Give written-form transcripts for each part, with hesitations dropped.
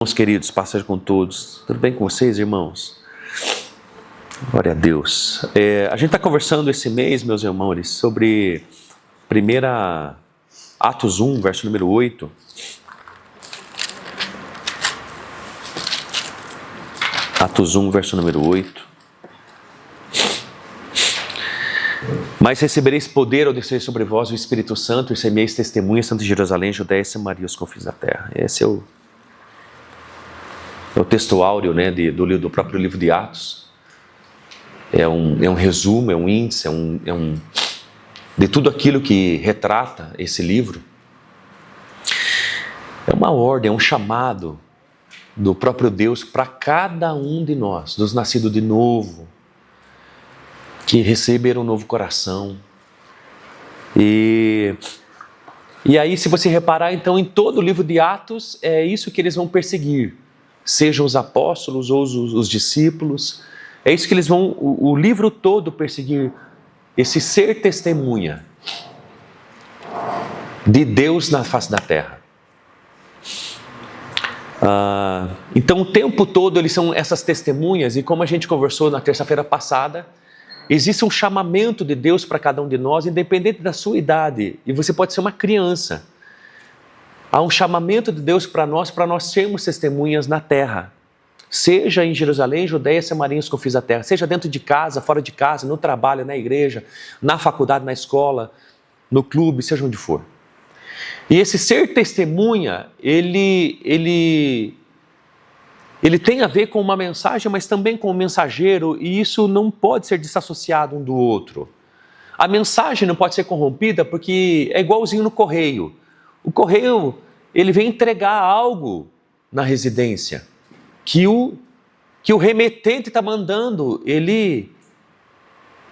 Irmãos queridos, paz seja com todos. Tudo bem com vocês, irmãos? Glória a Deus. A gente está conversando esse mês, meus irmãos, sobre Atos 1, verso número 8. Atos 1, verso número 8. Mas recebereis poder ao descer sobre vós o Espírito Santo e semeis testemunhas tanto em Jerusalém, Judéia e Samaria, os confins da terra. Esse é o texto áureo, né, do próprio livro de Atos. É um resumo, é um índice, de tudo aquilo que retrata esse livro. É uma ordem, é um chamado do próprio Deus para cada um de nós, dos nascidos de novo, que receberam um novo coração. E aí, se você reparar, então, em todo o livro de Atos, é isso que eles vão perseguir. Sejam os apóstolos ou os discípulos, é isso que eles vão, o livro todo, perseguir, esse ser testemunha de Deus na face da terra. Então o tempo todo eles são essas testemunhas, e como a gente conversou na terça-feira passada, existe um chamamento de Deus para cada um de nós, independente da sua idade, e você pode ser uma criança. Há um chamamento de Deus para nós sermos testemunhas na terra. Seja em Jerusalém, Judéia, Samaria, os confins da terra. Seja dentro de casa, fora de casa, no trabalho, na igreja, na faculdade, na escola, no clube, seja onde for. E esse ser testemunha, ele tem a ver com uma mensagem, mas também com o mensageiro, e isso não pode ser desassociado um do outro. A mensagem não pode ser corrompida porque é igualzinho no correio. O correio, ele vem entregar algo na residência que o remetente está mandando.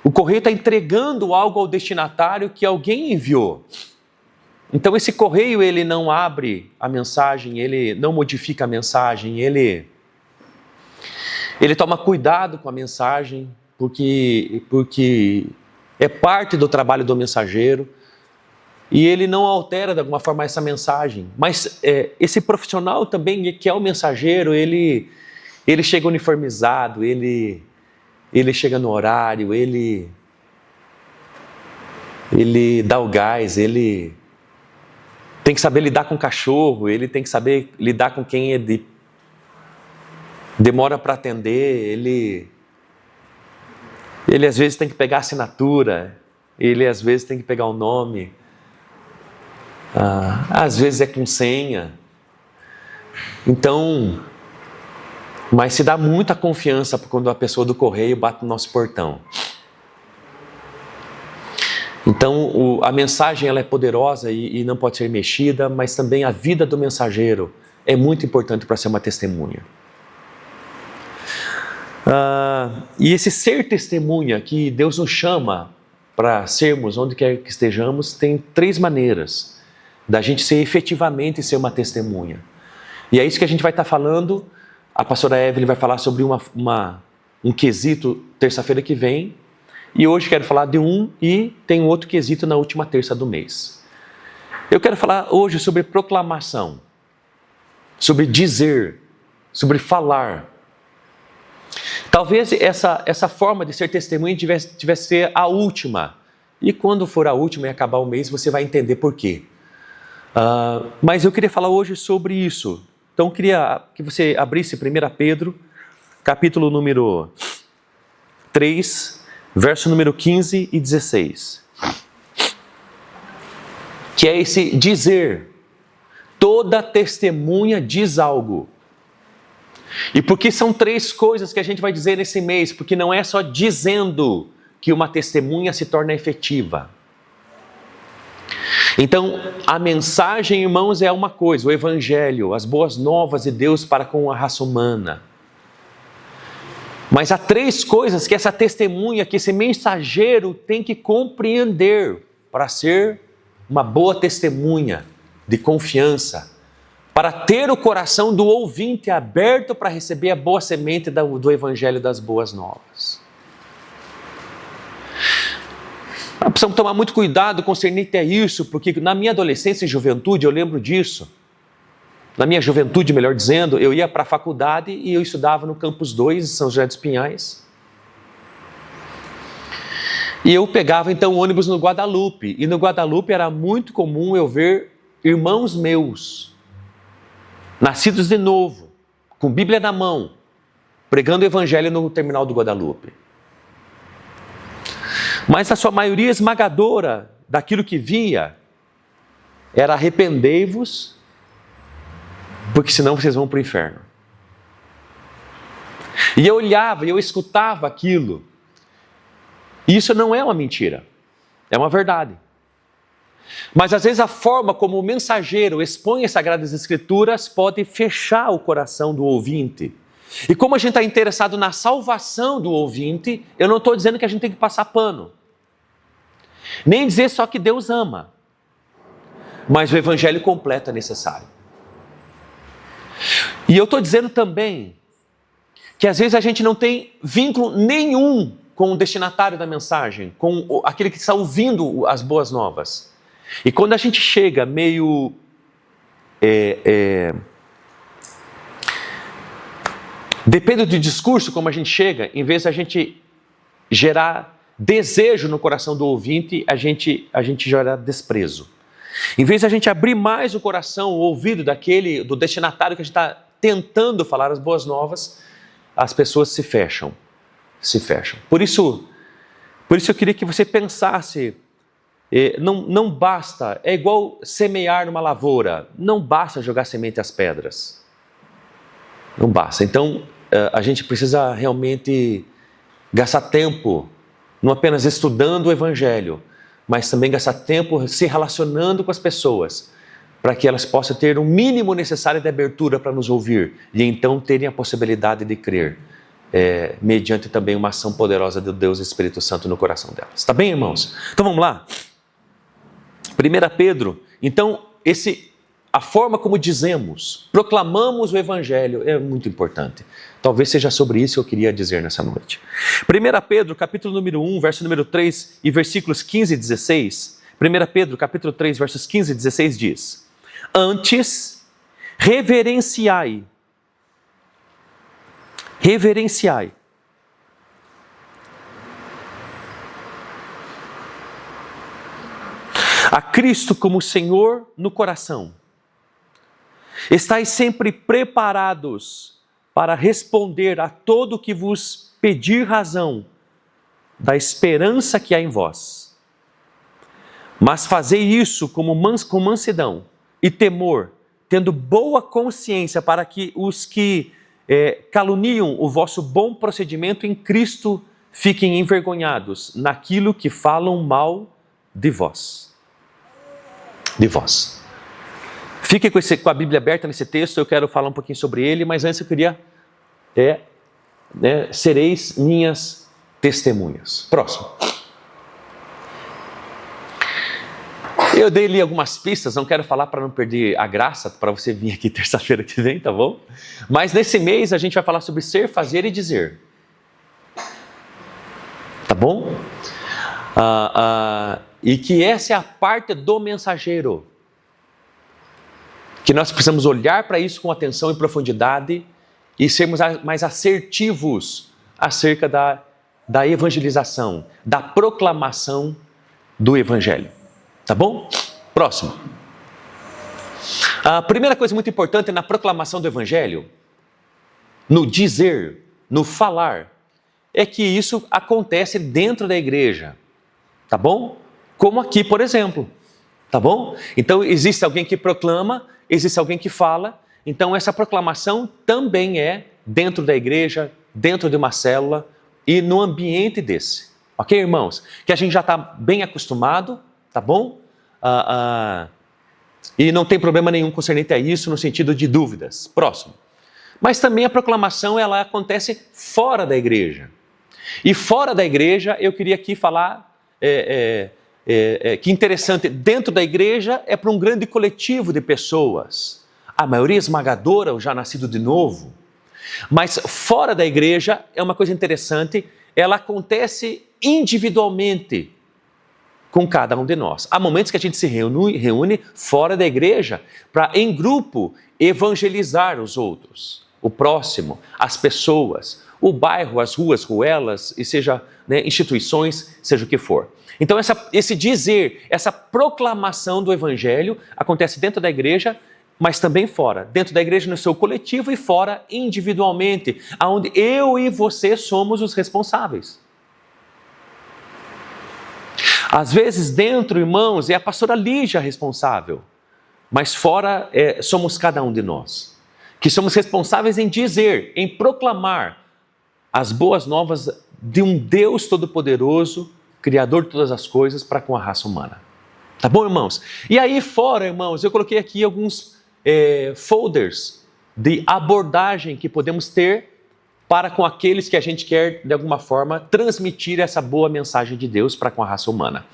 O correio está entregando algo ao destinatário que alguém enviou. Então esse correio, ele não abre a mensagem, ele não modifica a mensagem, ele toma cuidado com a mensagem, porque é parte do trabalho do mensageiro. E ele não altera de alguma forma essa mensagem. Mas esse profissional também, que é o mensageiro, ele chega uniformizado, ele chega no horário, ele dá o gás, ele tem que saber lidar com o cachorro, ele tem que saber lidar com quem demora para atender, ele às vezes tem que pegar a assinatura, ele às vezes tem que pegar o nome. Às vezes é com senha. Então, mas se dá muita confiança quando a pessoa do correio bate no nosso portão. Então, a mensagem ela é poderosa e não pode ser mexida, mas também a vida do mensageiro é muito importante para ser uma testemunha. E esse ser testemunha que Deus nos chama para sermos onde quer que estejamos, tem 3 maneiras da gente ser efetivamente ser uma testemunha. E é isso que a gente vai estar falando. A pastora Evelyn vai falar sobre um quesito terça-feira que vem. E hoje quero falar de e tem um outro quesito na última terça do mês. Eu quero falar hoje sobre proclamação, sobre dizer, sobre falar. Talvez essa forma de ser testemunha tivesse ser a última. E quando for a última e acabar o mês, você vai entender por quê. Mas eu queria falar hoje sobre isso. Então eu queria que você abrisse 1 Pedro, capítulo número 3, verso número 15 e 16. Que é esse dizer. Toda testemunha diz algo. E porque são 3 coisas que a gente vai dizer nesse mês, porque não é só dizendo que uma testemunha se torna efetiva. Então, a mensagem, irmãos, é uma coisa, o evangelho, as boas novas de Deus para com a raça humana. Mas há 3 coisas que essa testemunha, que esse mensageiro tem que compreender para ser uma boa testemunha de confiança, para ter o coração do ouvinte aberto para receber a boa semente do evangelho das boas novas. Precisamos tomar muito cuidado concernente a isso, porque na minha adolescência e juventude eu lembro disso. Na minha juventude, melhor dizendo, eu ia para a faculdade e eu estudava no Campus 2, em São José dos Pinhais. E eu pegava então o ônibus no Guadalupe. E no Guadalupe era muito comum eu ver irmãos meus, nascidos de novo, com Bíblia na mão, pregando o evangelho no terminal do Guadalupe. Mas a sua maioria esmagadora daquilo que via era: arrependei-vos, porque senão vocês vão para o inferno. E eu olhava e eu escutava aquilo. E isso não é uma mentira, é uma verdade. Mas às vezes a forma como o mensageiro expõe as Sagradas Escrituras pode fechar o coração do ouvinte. E como a gente está interessado na salvação do ouvinte, eu não estou dizendo que a gente tem que passar pano. Nem dizer só que Deus ama. Mas o evangelho completo é necessário. E eu estou dizendo também que às vezes a gente não tem vínculo nenhum com o destinatário da mensagem, com aquele que está ouvindo as boas novas. E quando a gente chega meio depende do discurso como a gente chega, em vez de a gente gerar desejo no coração do ouvinte, a gente gera desprezo. Em vez de a gente abrir mais o coração, o ouvido do destinatário que a gente está tentando falar as boas novas, as pessoas se fecham. Por isso eu queria que você pensasse, não basta, é igual semear numa lavoura, não basta jogar semente às pedras. Não basta. Então, a gente precisa realmente gastar tempo, não apenas estudando o Evangelho, mas também gastar tempo se relacionando com as pessoas, para que elas possam ter o mínimo necessário de abertura para nos ouvir, e então terem a possibilidade de crer, mediante também uma ação poderosa do Deus Espírito Santo no coração delas. Está bem, irmãos? Então vamos lá. 1 Pedro, então, a forma como dizemos, proclamamos o Evangelho é muito importante. Talvez seja sobre isso que eu queria dizer nessa noite. 1 Pedro, capítulo número 1, verso número 3 e versículos 15 e 16. 1 Pedro, capítulo 3, versos 15 e 16 diz: Antes, reverenciai a Cristo como Senhor no coração. Estais sempre preparados para responder a todo o que vos pedir razão da esperança que há em vós. Mas fazei isso com mansidão e temor, tendo boa consciência, para que os que caluniam o vosso bom procedimento em Cristo fiquem envergonhados naquilo que falam mal de vós. Fique com a Bíblia aberta nesse texto, eu quero falar um pouquinho sobre ele, mas antes eu queria, sereis minhas testemunhas. Próximo. Eu dei ali algumas pistas, não quero falar para não perder a graça, para você vir aqui terça-feira que vem, tá bom? Mas nesse mês a gente vai falar sobre ser, fazer e dizer. Tá bom? E que essa é a parte do mensageiro. Que nós precisamos olhar para isso com atenção e profundidade e sermos mais assertivos acerca da evangelização, da proclamação do Evangelho. Tá bom? Próximo. A primeira coisa muito importante na proclamação do Evangelho, no dizer, no falar, é que isso acontece dentro da igreja. Tá bom? Como aqui, por exemplo. Tá bom? Então, existe alguém que proclama, existe alguém que fala. Então, essa proclamação também é dentro da igreja, dentro de uma célula e no ambiente desse. Ok, irmãos? Que a gente já está bem acostumado, tá bom? E não tem problema nenhum concernente a isso no sentido de dúvidas. Próximo. Mas também a proclamação, ela acontece fora da igreja. E fora da igreja, eu queria aqui falar... que interessante, dentro da igreja é para um grande coletivo de pessoas, a maioria esmagadora, o já nascido de novo, mas fora da igreja é uma coisa interessante, ela acontece individualmente com cada um de nós. Há momentos que a gente se reúne fora da igreja para, em grupo, evangelizar os outros, o próximo, as pessoas, o bairro, as ruas, ruelas, e seja, né, instituições, seja o que for. Então esse dizer, essa proclamação do evangelho acontece dentro da igreja, mas também fora. Dentro da igreja no seu coletivo e fora individualmente, onde eu e você somos os responsáveis. Às vezes dentro, irmãos, é a pastora Lígia responsável, mas fora somos cada um de nós, que somos responsáveis em dizer, em proclamar as boas novas de um Deus Todo-Poderoso, Criador de todas as coisas, para com a raça humana. Tá bom, irmãos? E aí fora, irmãos, eu coloquei aqui alguns folders de abordagem que podemos ter para com aqueles que a gente quer, de alguma forma, transmitir essa boa mensagem de Deus para com a raça humana.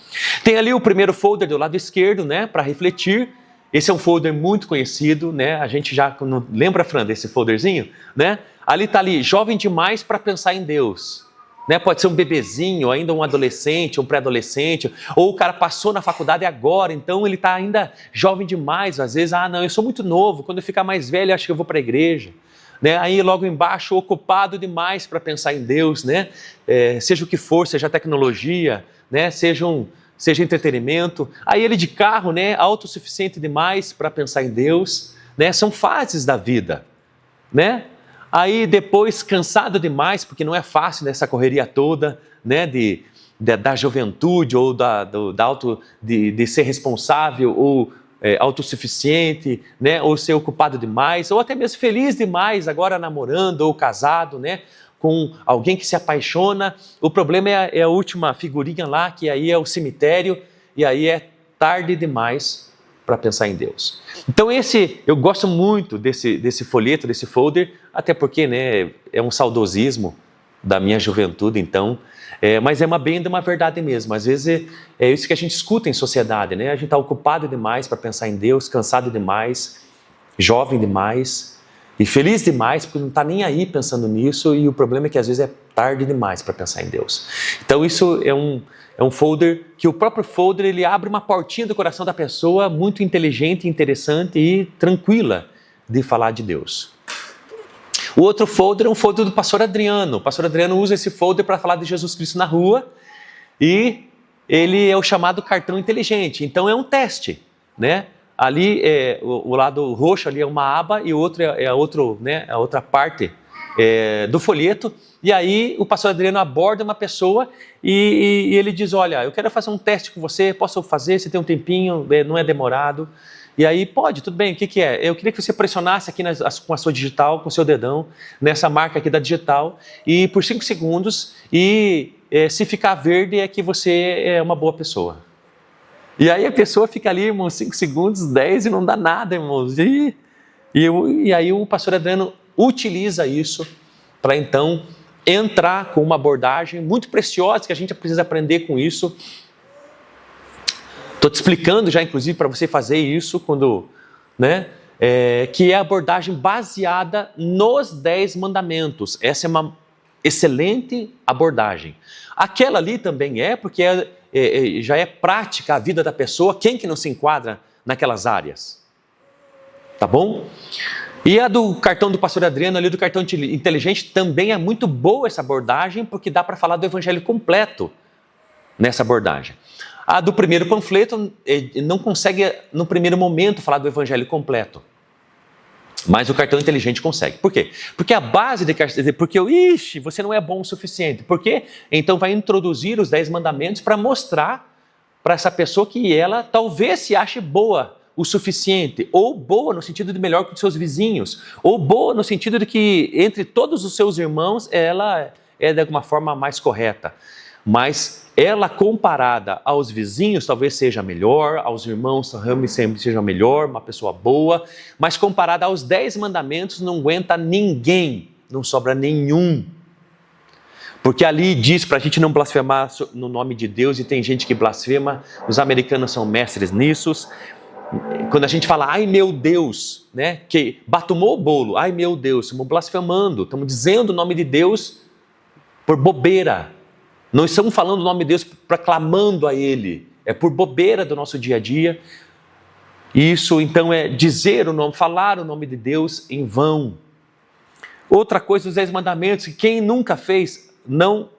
Tem ali o primeiro folder do lado esquerdo, né, para refletir. Esse é um folder muito conhecido, né? A gente já lembra, Fran, desse folderzinho, né? Ali está ali, jovem demais para pensar em Deus. Né? Pode ser um bebezinho, ainda um adolescente, um pré-adolescente, ou o cara passou na faculdade agora, então ele está ainda jovem demais. Às vezes, não, eu sou muito novo, quando eu ficar mais velho, eu acho que eu vou para a igreja. Né? Aí logo embaixo, ocupado demais para pensar em Deus, né? Seja o que for, seja tecnologia, né? seja entretenimento. Aí ele de carro, né? Autossuficiente demais para pensar em Deus. Né? São fases da vida. Né? Aí depois cansado demais, porque não é fácil nessa correria toda, né? da juventude ou de ser responsável ou autossuficiente, né? Ou ser ocupado demais, ou até mesmo feliz demais, agora namorando ou casado, né? Com alguém que se apaixona. O problema é a última figurinha lá, que aí é o cemitério, e aí é tarde demais para pensar em Deus. Então eu gosto muito desse folheto, desse folder, até porque, né, é um saudosismo da minha juventude, então, mas é bem de uma verdade mesmo. Às vezes é isso que a gente escuta em sociedade, né? A gente está ocupado demais para pensar em Deus, cansado demais, jovem demais e feliz demais, porque não está nem aí pensando nisso, e o problema é que às vezes é tarde demais para pensar em Deus. Então isso é um folder que o próprio folder ele abre uma portinha do coração da pessoa muito inteligente, interessante e tranquila de falar de Deus. O outro folder é um folder do pastor Adriano. O pastor Adriano usa esse folder para falar de Jesus Cristo na rua, e ele é o chamado cartão inteligente. Então é um teste, né? Ali o lado roxo ali é uma aba e o outro né, a outra parte do folheto. E aí o pastor Adriano aborda uma pessoa e ele diz: olha, eu quero fazer um teste com você, posso fazer? Você tem um tempinho, não é demorado. E aí, pode, tudo bem, o que é? Eu queria que você pressionasse aqui com a sua digital, com o seu dedão, nessa marca aqui da digital, e por 5 segundos, e se ficar verde é que você é uma boa pessoa. E aí a pessoa fica ali, irmãos, 5 segundos, 10 e não dá nada, irmãos. E aí o pastor Adriano utiliza isso para então entrar com uma abordagem muito preciosa, que a gente precisa aprender com isso. Estou te explicando já, inclusive, para você fazer isso quando, né? Que é a abordagem baseada nos 10 mandamentos. Essa é uma excelente abordagem. Aquela ali também porque já é prática a vida da pessoa. Quem que não se enquadra naquelas áreas? Tá bom? E a do cartão do pastor Adriano, ali do cartão inteligente, também é muito boa essa abordagem, porque dá para falar do evangelho completo nessa abordagem. A do primeiro panfleto não consegue, no primeiro momento, falar do evangelho completo. Mas o cartão inteligente consegue. Por quê? Porque a base você não é bom o suficiente. Por quê? Então vai introduzir os 10 mandamentos para mostrar para essa pessoa que ela talvez se ache boa o suficiente, ou boa no sentido de melhor que os seus vizinhos, ou boa no sentido de que entre todos os seus irmãos ela é de alguma forma mais correta. Mas ela comparada aos vizinhos talvez seja melhor, aos irmãos sempre seja melhor, uma pessoa boa, mas comparada aos 10 mandamentos não aguenta ninguém, não sobra nenhum. Porque ali diz para a gente não blasfemar no nome de Deus, e tem gente que blasfema, os americanos são mestres nisso. Quando a gente fala, ai meu Deus, né, que batumou o bolo, ai meu Deus, estamos blasfemando, estamos dizendo o nome de Deus por bobeira. Não estamos falando o nome de Deus proclamando a Ele, é por bobeira do nosso dia a dia. Isso então é dizer o nome, falar o nome de Deus em vão. Outra coisa, os 10 mandamentos, que quem nunca fez, não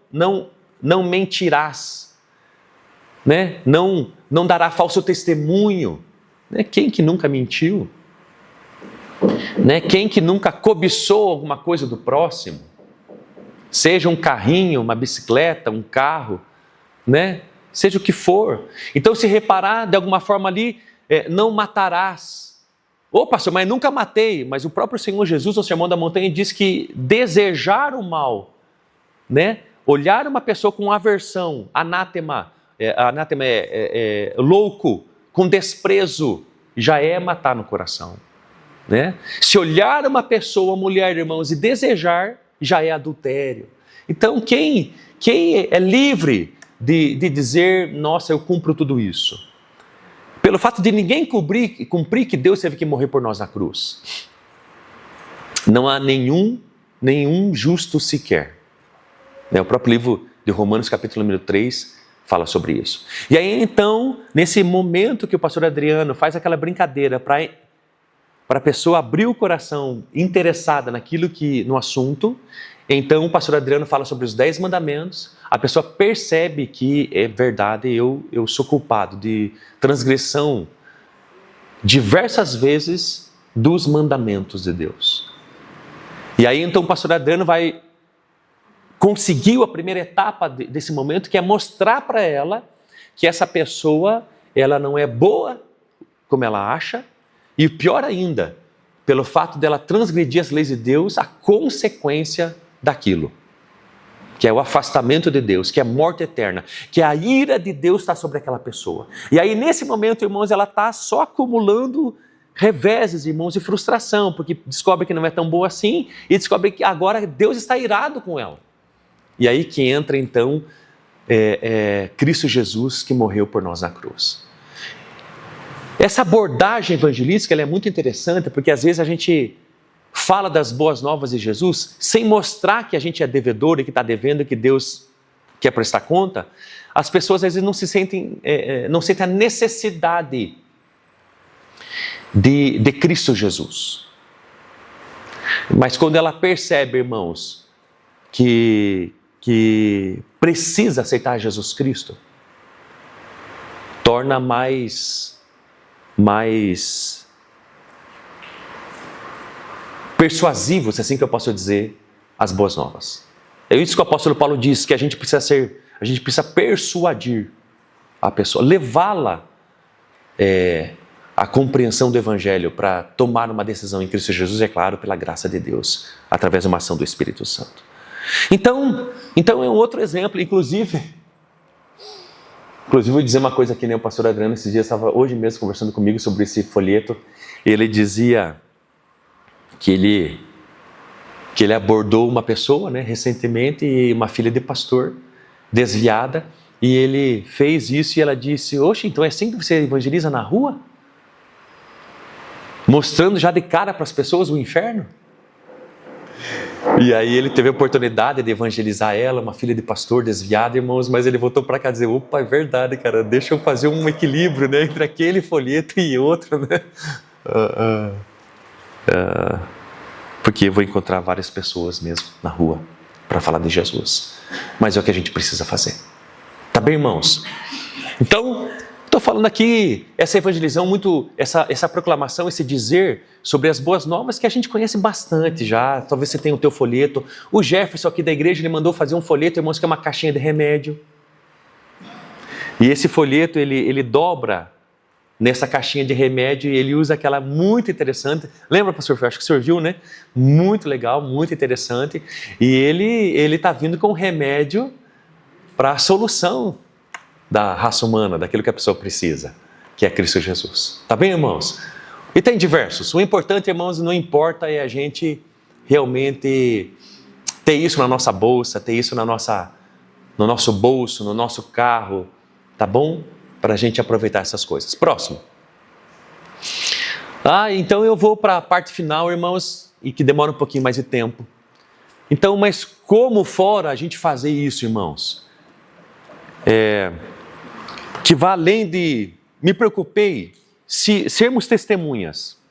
mentirás, né? Não dará falso testemunho, né? Quem que nunca mentiu? Né? Quem que nunca cobiçou alguma coisa do próximo? Seja um carrinho, uma bicicleta, um carro, né? Seja o que for. Então, se reparar de alguma forma ali, não matarás. Ô pastor, mas nunca matei. Mas o próprio Senhor Jesus, no Sermão da Montanha, diz que desejar o mal, né? Olhar uma pessoa com aversão, anátema é louco, com desprezo, já é matar no coração, né? Se olhar uma pessoa, mulher, irmãos, e desejar, já é adultério. Então, quem é livre de dizer, nossa, eu cumpro tudo isso? Pelo fato de ninguém cumprir que Deus teve que morrer por nós na cruz. Não há nenhum justo sequer. O próprio livro de Romanos, capítulo número 3, fala sobre isso. E aí, então, nesse momento que o pastor Adriano faz aquela brincadeira para a pessoa abrir o coração interessada no assunto, então o pastor Adriano fala sobre os 10 mandamentos, a pessoa percebe que é verdade, eu sou culpado de transgressão diversas vezes dos mandamentos de Deus. E aí então o pastor Adriano conseguiu a primeira etapa desse momento, que é mostrar para ela que essa pessoa, ela não é boa como ela acha, e pior ainda, pelo fato dela transgredir as leis de Deus, a consequência daquilo, que é o afastamento de Deus, que é a morte eterna, que a ira de Deus está sobre aquela pessoa. E aí nesse momento, irmãos, ela está só acumulando reveses, irmãos, e frustração, porque descobre que não é tão boa assim, e descobre que agora Deus está irado com ela. E aí que entra então Cristo Jesus, que morreu por nós na cruz. Essa abordagem evangelística ela é muito interessante, porque às vezes a gente fala das boas novas de Jesus sem mostrar que a gente é devedor e que está devendo e que Deus quer prestar conta. As pessoas às vezes não sentem a necessidade de Cristo Jesus. Mas quando ela percebe, irmãos, que precisa aceitar Jesus Cristo, torna mais persuasivo, se assim que eu posso dizer, as boas novas. É isso que o apóstolo Paulo diz, que a gente precisa persuadir a pessoa, levá-la à compreensão do Evangelho para tomar uma decisão em Cristo Jesus, é claro, pela graça de Deus, através de uma ação do Espírito Santo. Então é um outro exemplo, inclusive vou dizer uma coisa que nem o pastor Adriano esses dias estava hoje mesmo conversando comigo sobre esse folheto. Ele dizia que ele abordou uma pessoa, né, recentemente, uma filha de pastor, desviada, e ele fez isso e ela disse, oxe, então é assim que você evangeliza na rua? Mostrando já de cara para as pessoas o inferno? E aí ele teve a oportunidade de evangelizar ela, uma filha de pastor desviada, irmãos, mas ele voltou para cá dizer, opa, é verdade, cara, deixa eu fazer um equilíbrio, né, entre aquele folheto e outro, né? Porque eu vou encontrar várias pessoas mesmo na rua para falar de Jesus. Mas é o que a gente precisa fazer. Tá bem, irmãos? Então, estou falando aqui, essa evangelização, essa proclamação, esse dizer sobre as boas novas que a gente conhece bastante já. Talvez você tenha o teu folheto. O Jefferson aqui da igreja, ele mandou fazer um folheto, irmãos, que é uma caixinha de remédio. E esse folheto, ele dobra nessa caixinha de remédio e ele usa aquela muito interessante. Lembra, pastor Fer? Acho que o senhor viu, né? Muito legal, muito interessante. E ele está vindo com um remédio para a solução da raça humana, daquilo que a pessoa precisa, que é Cristo Jesus. Tá bem, irmãos? E tem diversos. O importante, irmãos, não importa é a gente realmente ter isso na nossa bolsa, ter isso no nosso bolso, no nosso carro, tá bom? Para a gente aproveitar essas coisas. Próximo. Então eu vou para a parte final, irmãos, e que demora um pouquinho mais de tempo. Então, mas como fora a gente fazer isso, irmãos? Que vá além de me preocupei sermos testemunhas,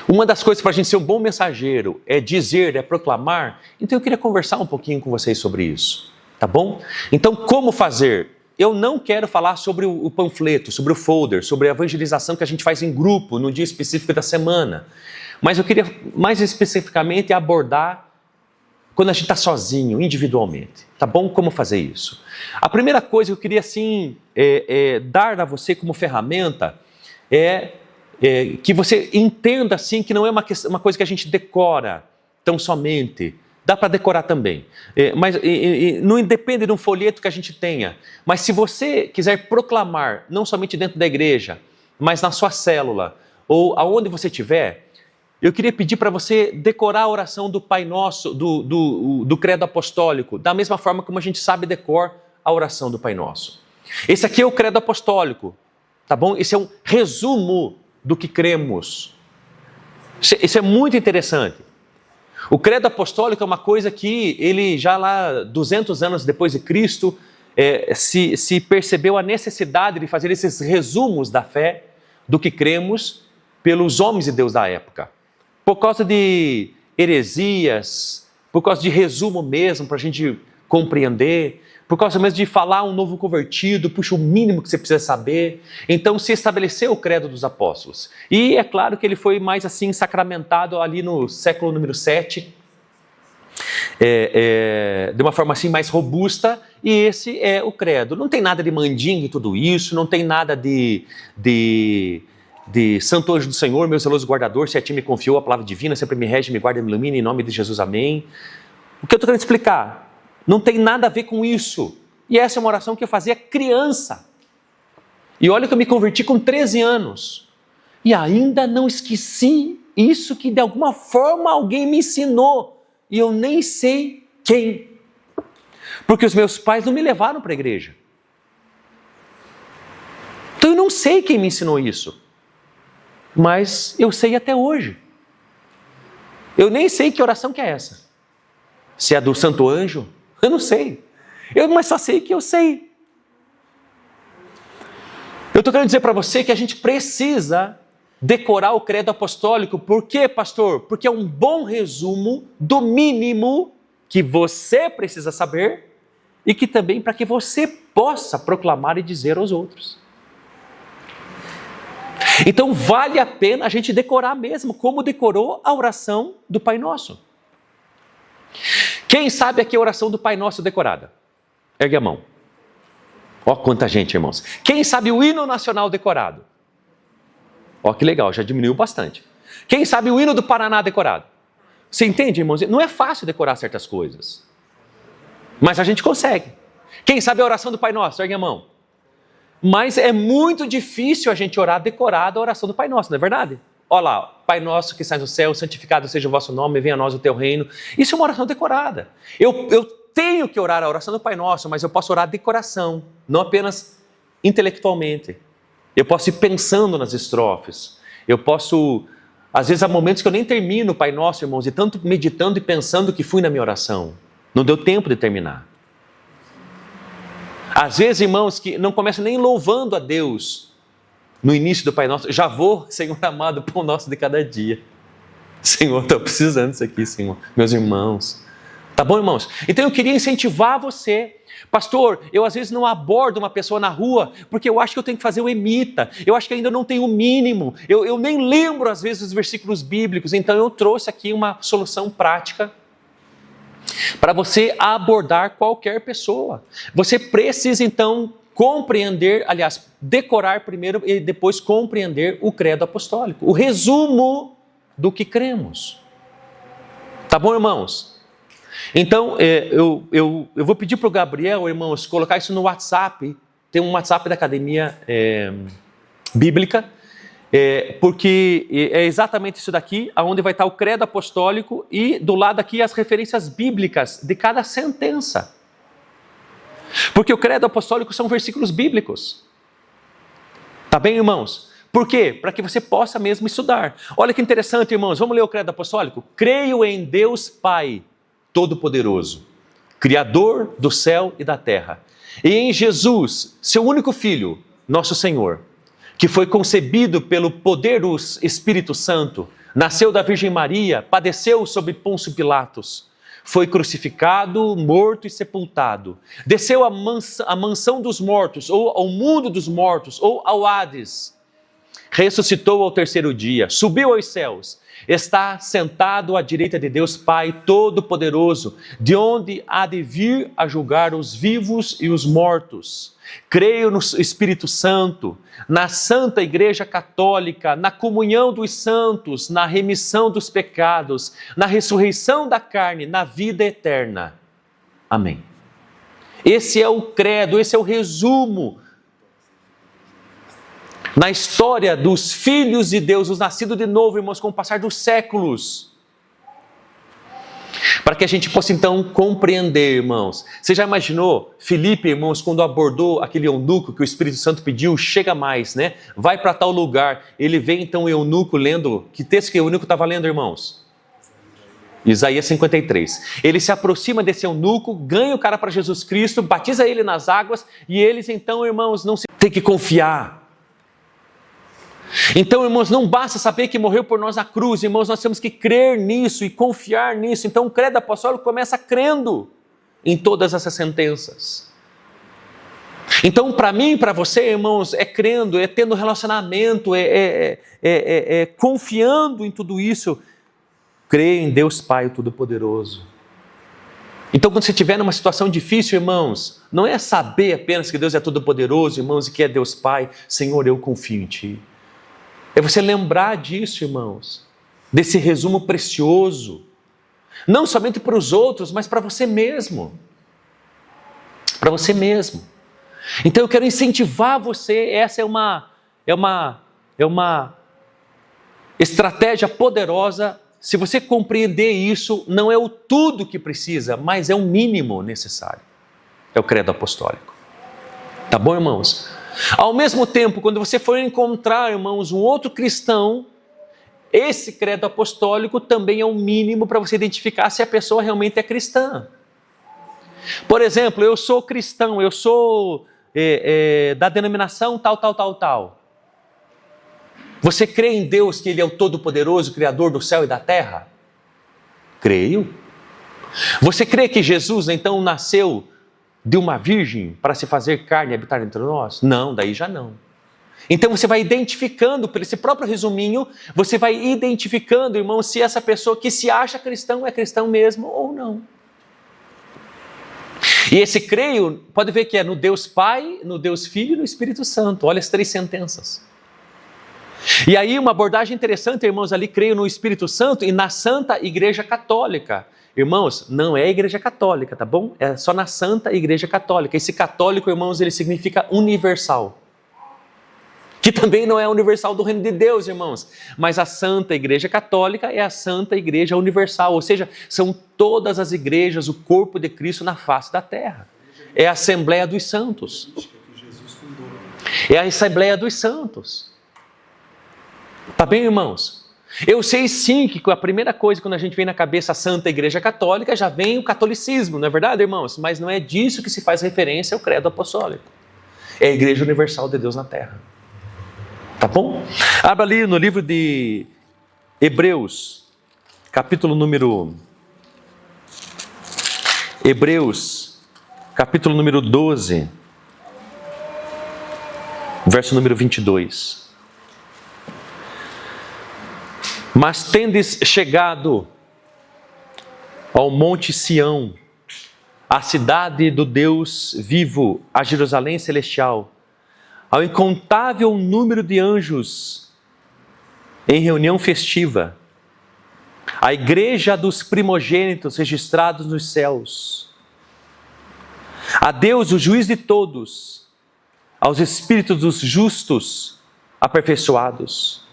uma das coisas para a gente ser um bom mensageiro é dizer, é proclamar, então eu queria conversar um pouquinho com vocês sobre isso, tá bom? Então, como fazer? Eu não quero falar sobre o panfleto, sobre o folder, sobre a evangelização que a gente faz em grupo, no dia específico da semana, mas eu queria mais especificamente abordar quando a gente está sozinho, individualmente, tá bom? Como fazer isso? A primeira coisa que eu queria, assim, dar a você como ferramenta é que você entenda, assim, que não é uma coisa que a gente decora tão somente. Dá para decorar também, mas não depende de um folheto que a gente tenha. Mas se você quiser proclamar, não somente dentro da igreja, mas na sua célula, ou aonde você estiver, eu queria pedir para você decorar a oração do Pai Nosso, do Credo Apostólico, da mesma forma como a gente sabe decor a oração do Pai Nosso. Esse aqui é o Credo Apostólico, tá bom? Esse é um resumo do que cremos. Isso é muito interessante. O Credo Apostólico é uma coisa que ele já lá 200 anos depois de Cristo se percebeu a necessidade de fazer esses resumos da fé, do que cremos, pelos homens de Deus da época. Por causa de heresias, por causa de resumo mesmo, para a gente compreender, por causa mesmo de falar um novo convertido, puxa, o mínimo que você precisa saber. Então se estabeleceu o credo dos apóstolos. E é claro que ele foi mais assim sacramentado ali no século número 7, de uma forma assim mais robusta, e esse é o credo. Não tem nada de mandinga em tudo isso, não tem nada de Santo Anjo do Senhor, meu zeloso guardador, se a ti me confiou a palavra divina, sempre me rege, me guarda e me ilumina, em nome de Jesus, amém. O que eu estou querendo explicar? Não tem nada a ver com isso. E essa é uma oração que eu fazia criança. E olha que eu me converti com 13 anos. E ainda não esqueci isso que de alguma forma alguém me ensinou. E eu nem sei quem. Porque os meus pais não me levaram para a igreja. Então eu não sei quem me ensinou isso. Mas eu sei até hoje. Eu nem sei que oração que é essa. Se é do Santo Anjo, eu não sei. Mas só sei que eu sei. Eu estou querendo dizer para você que a gente precisa decorar o credo apostólico. Por quê, pastor? Porque é um bom resumo do mínimo que você precisa saber e que também para que você possa proclamar e dizer aos outros. Então vale a pena a gente decorar mesmo, como decorou a oração do Pai Nosso. Quem sabe aqui a oração do Pai Nosso decorada? Ergue a mão. Ó quanta gente, irmãos. Quem sabe o hino nacional decorado? Ó que legal, já diminuiu bastante. Quem sabe o hino do Paraná decorado? Você entende, irmãos? Não é fácil decorar certas coisas. Mas a gente consegue. Quem sabe a oração do Pai Nosso? Ergue a mão. Mas é muito difícil a gente orar decorado a oração do Pai Nosso, não é verdade? Olha lá, Pai Nosso que estás no céu, santificado seja o vosso nome, venha a nós o teu reino. Isso é uma oração decorada. Eu tenho que orar a oração do Pai Nosso, mas eu posso orar de coração, não apenas intelectualmente. Eu posso ir pensando nas estrofes. Eu posso, às vezes há momentos que eu nem termino o Pai Nosso, irmãos, e tanto meditando e pensando que fui na minha oração. Não deu tempo de terminar. Às vezes, irmãos, que não começam nem louvando a Deus no início do Pai Nosso, já vou, Senhor amado, pão nosso de cada dia. Senhor, estou precisando disso aqui, Senhor, meus irmãos. Tá bom, irmãos? Então eu queria incentivar você. Pastor, eu às vezes não abordo uma pessoa na rua, porque eu acho que eu tenho que fazer o ermita, eu acho que ainda não tenho o mínimo, eu nem lembro às vezes os versículos bíblicos, então eu trouxe aqui uma solução prática para você abordar qualquer pessoa. Você precisa então compreender, aliás, decorar primeiro e depois compreender o credo apostólico, o resumo do que cremos. Tá bom, irmãos? Então, eu vou pedir para o Gabriel, irmãos, colocar isso no WhatsApp. Tem um WhatsApp da Academia Bíblica, porque é exatamente isso daqui, onde vai estar o credo apostólico e do lado aqui as referências bíblicas de cada sentença. Porque o credo apostólico são versículos bíblicos. Tá bem, irmãos? Por quê? Para que você possa mesmo estudar. Olha que interessante, irmãos. Vamos ler o credo apostólico? Creio em Deus Pai Todo-Poderoso, Criador do céu e da terra, e em Jesus, seu único Filho, nosso Senhor, que foi concebido pelo poder do Espírito Santo, nasceu da Virgem Maria, padeceu sob Pôncio Pilatos, foi crucificado, morto e sepultado, desceu à mansão dos mortos, ou ao mundo dos mortos, ou ao Hades, ressuscitou ao terceiro dia, subiu aos céus, está sentado à direita de Deus Pai Todo-Poderoso, de onde há de vir a julgar os vivos e os mortos. Creio no Espírito Santo, na Santa Igreja Católica, na comunhão dos santos, na remissão dos pecados, na ressurreição da carne, na vida eterna. Amém. Esse é o credo, esse é o resumo na história dos filhos de Deus, os nascidos de novo, irmãos, com o passar dos séculos. Para que a gente possa então compreender, irmãos. Você já imaginou Filipe, irmãos, quando abordou aquele eunuco que o Espírito Santo pediu, chega mais, né? Vai para tal lugar. Ele vê então o eunuco lendo, que texto que o eunuco estava lendo, irmãos? Isaías 53. Ele se aproxima desse eunuco, ganha o cara para Jesus Cristo, batiza ele nas águas e eles então, irmãos, não se tem que confiar. Então, irmãos, não basta saber que morreu por nós na cruz, irmãos, nós temos que crer nisso e confiar nisso. Então, o credo apostólico começa crendo em todas essas sentenças. Então, para mim e para você, irmãos, é crendo, é tendo relacionamento, confiando em tudo isso. Crer em Deus Pai Todo-Poderoso. Então, quando você estiver numa situação difícil, irmãos, não é saber apenas que Deus é Todo-Poderoso, irmãos, e que é Deus Pai. Senhor, eu confio em Ti. É você lembrar disso, irmãos, desse resumo precioso, não somente para os outros, mas para você mesmo. Para você mesmo. Então eu quero incentivar você, essa é uma estratégia poderosa. Se você compreender isso, não é o tudo que precisa, mas é o mínimo necessário. É o credo apostólico. Tá bom, irmãos? Ao mesmo tempo, quando você for encontrar, irmãos, um outro cristão, esse credo apostólico também é o mínimo para você identificar se a pessoa realmente é cristã. Por exemplo, eu sou cristão, eu sou da denominação tal. Você crê em Deus, que Ele é o Todo-Poderoso, Criador do céu e da terra? Creio. Você crê que Jesus, então, nasceu de uma virgem para se fazer carne e habitar entre nós? Não, daí já não. Então você vai identificando, por esse próprio resuminho, você vai identificando, irmão, se essa pessoa que se acha cristão é cristão mesmo ou não. E esse creio, pode ver que é no Deus Pai, no Deus Filho e no Espírito Santo. Olha as 3 sentenças. E aí uma abordagem interessante, irmãos, ali creio no Espírito Santo e na Santa Igreja Católica. Irmãos, não é a Igreja Católica, tá bom? É só na Santa Igreja Católica. Esse católico, irmãos, ele significa universal. Que também não é universal do reino de Deus, irmãos. Mas a Santa Igreja Católica é a Santa Igreja Universal. Ou seja, são todas as igrejas, o corpo de Cristo na face da terra. É a Assembleia dos Santos. É a Assembleia dos Santos. Tá bem, irmãos? Eu sei sim que a primeira coisa, quando a gente vem na cabeça a Santa Igreja Católica, já vem o catolicismo, não é verdade, irmãos? Mas não é disso que se faz referência ao credo apostólico. É a Igreja Universal de Deus na Terra. Tá bom? Abra ali no livro de Hebreus, capítulo número 12, verso número 22. Mas tendes chegado ao monte Sião, à cidade do Deus vivo, a Jerusalém celestial, ao incontável número de anjos em reunião festiva, à igreja dos primogênitos registrados nos céus, a Deus, o juiz de todos, aos espíritos dos justos aperfeiçoados.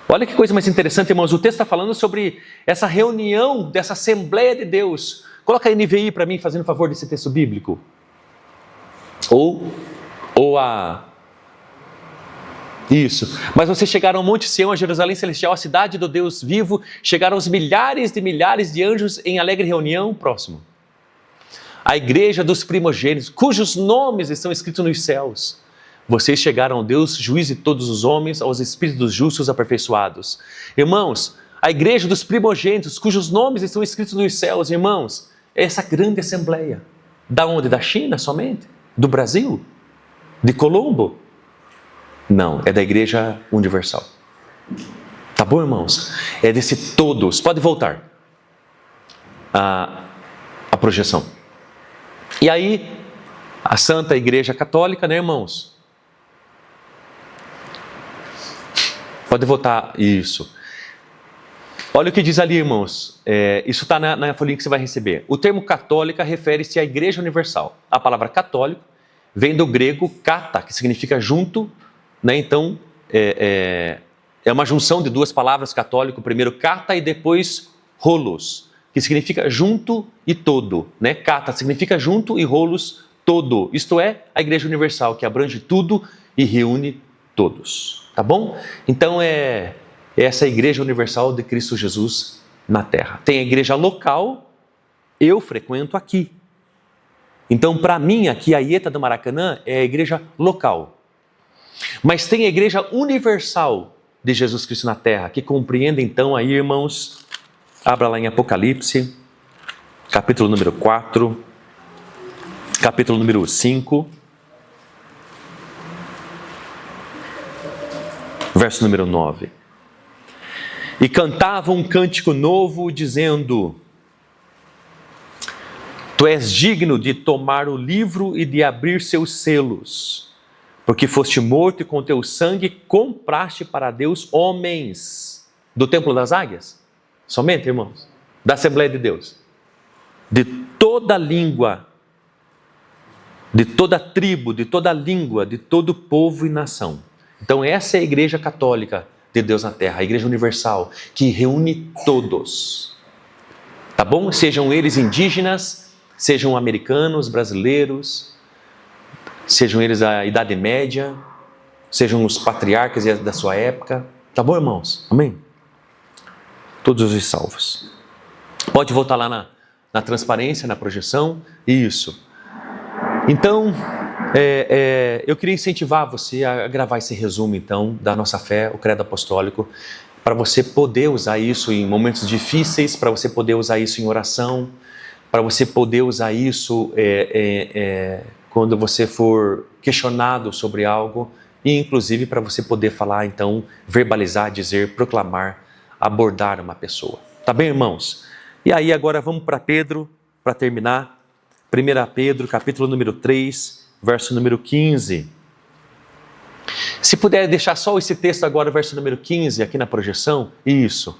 Olha que coisa mais interessante, irmãos, o texto está falando sobre essa reunião, dessa Assembleia de Deus. Coloca a NVI para mim, fazendo favor desse texto bíblico. Isso. Mas vocês chegaram ao Monte Sião, a Jerusalém Celestial, a cidade do Deus vivo, chegaram os milhares de anjos em alegre reunião. Próximo. A igreja dos primogênitos, cujos nomes estão escritos nos céus. Vocês chegaram a Deus, juiz de todos os homens, aos espíritos justos aperfeiçoados. Irmãos, a igreja dos primogênitos, cujos nomes estão escritos nos céus, irmãos, é essa grande assembleia. Da onde? Da China somente? Do Brasil? De Colombo? Não, é da igreja universal. Tá bom, irmãos? É desse todos. Pode voltar a projeção. E aí, a Santa Igreja Católica, né, irmãos? Pode voltar, isso. Olha o que diz ali, irmãos. Isso está na folhinha que você vai receber. O termo católica refere-se à Igreja Universal. A palavra católico vem do grego kata, que significa junto, né? Então, é uma junção de duas palavras, católico, primeiro kata e depois holos, que significa junto e todo, né? Kata significa junto e holos, todo. Isto é, a Igreja Universal, que abrange tudo e reúne todos. Tá bom? Então, essa Igreja Universal de Cristo Jesus na Terra. Tem a igreja local, eu frequento aqui. Então, para mim, aqui a Ieta do Maracanã é a igreja local. Mas tem a Igreja Universal de Jesus Cristo na Terra, que compreende então aí, irmãos, abra lá em Apocalipse, capítulo número 4, capítulo número 5, verso número 9. E cantava um cântico novo, dizendo: Tu és digno de tomar o livro e de abrir seus selos, porque foste morto e com teu sangue compraste para Deus homens do templo das águias. Somente, irmãos, da Assembleia de Deus, de toda língua, de toda tribo, de toda língua, de todo povo e nação. Então essa é a Igreja Católica de Deus na Terra, a Igreja Universal, que reúne todos, tá bom? Sejam eles indígenas, sejam americanos, brasileiros, sejam eles a Idade Média, sejam os patriarcas da sua época, tá bom, irmãos? Amém? Todos os salvos. Pode voltar lá na transparência, na projeção, isso. Então, eu queria incentivar você a gravar esse resumo, então, da nossa fé, o credo apostólico, para você poder usar isso em momentos difíceis, para você poder usar isso em oração, para você poder usar isso quando você for questionado sobre algo, e inclusive para você poder falar, então, verbalizar, dizer, proclamar, abordar uma pessoa. Tá bem, irmãos? E aí agora vamos para Pedro, para terminar. 1 Pedro, capítulo número 3, verso número 15. Se puder deixar só esse texto agora, verso número 15, aqui na projeção. Isso.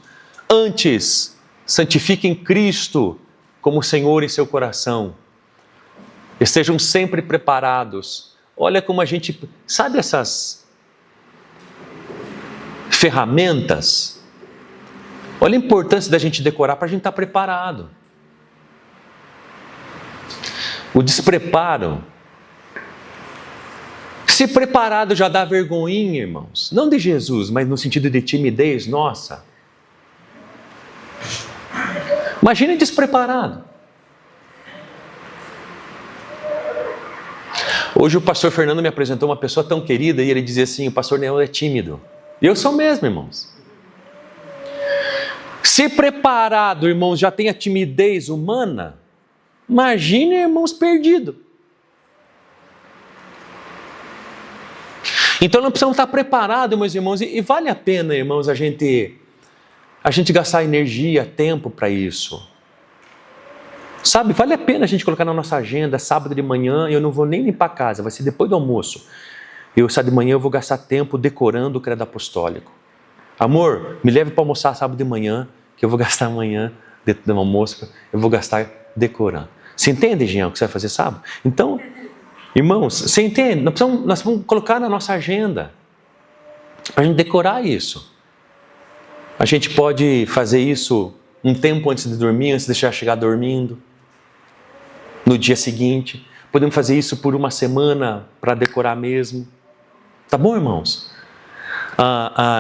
Antes, santifiquem Cristo como Senhor em seu coração. Estejam sempre preparados. Olha como a gente... Sabe essas ferramentas? Olha a importância da gente decorar para a gente estar preparado. O despreparo. Se preparado já dá vergonhinha, irmãos. Não de Jesus, mas no sentido de timidez nossa. Imagine despreparado. Hoje o pastor Fernando me apresentou uma pessoa tão querida e ele dizia assim: o pastor Neil é tímido. E eu sou mesmo, irmãos. Se preparado, irmãos, já tem a timidez humana, imagine, irmãos, perdido. Então nós precisamos estar preparados, meus irmãos, e vale a pena, irmãos, a gente gastar energia, tempo para isso. Sabe, vale a pena a gente colocar na nossa agenda, sábado de manhã, eu não vou nem limpar a casa, vai ser depois do almoço. Sábado de manhã eu vou gastar tempo decorando o credo apostólico. Amor, me leve para almoçar sábado de manhã, que eu vou gastar amanhã, dentro do almoço, eu vou gastar decorando. Você entende, Jean, o que você vai fazer sábado? Então, irmãos, você entende? Nós vamos colocar na nossa agenda, para a gente decorar isso. A gente pode fazer isso um tempo antes de dormir, antes de deixar chegar dormindo. No dia seguinte. Podemos fazer isso por uma semana, para decorar mesmo. Tá bom, irmãos?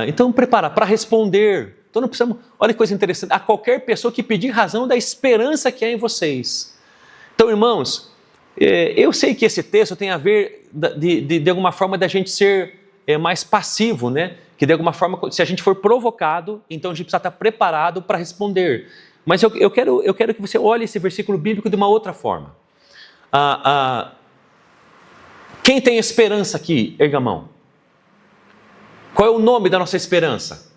Então, prepara para responder. Então, não precisamos... Olha que coisa interessante. A qualquer pessoa que pedir razão da esperança que há em vocês. Então, irmãos, eu sei que esse texto tem a ver de alguma forma, da gente ser mais passivo, né? Que de alguma forma, se a gente for provocado, então a gente precisa estar preparado para responder. Mas eu quero que você olhe esse versículo bíblico de uma outra forma. Quem tem esperança aqui, erga a mão. Qual é o nome da nossa esperança?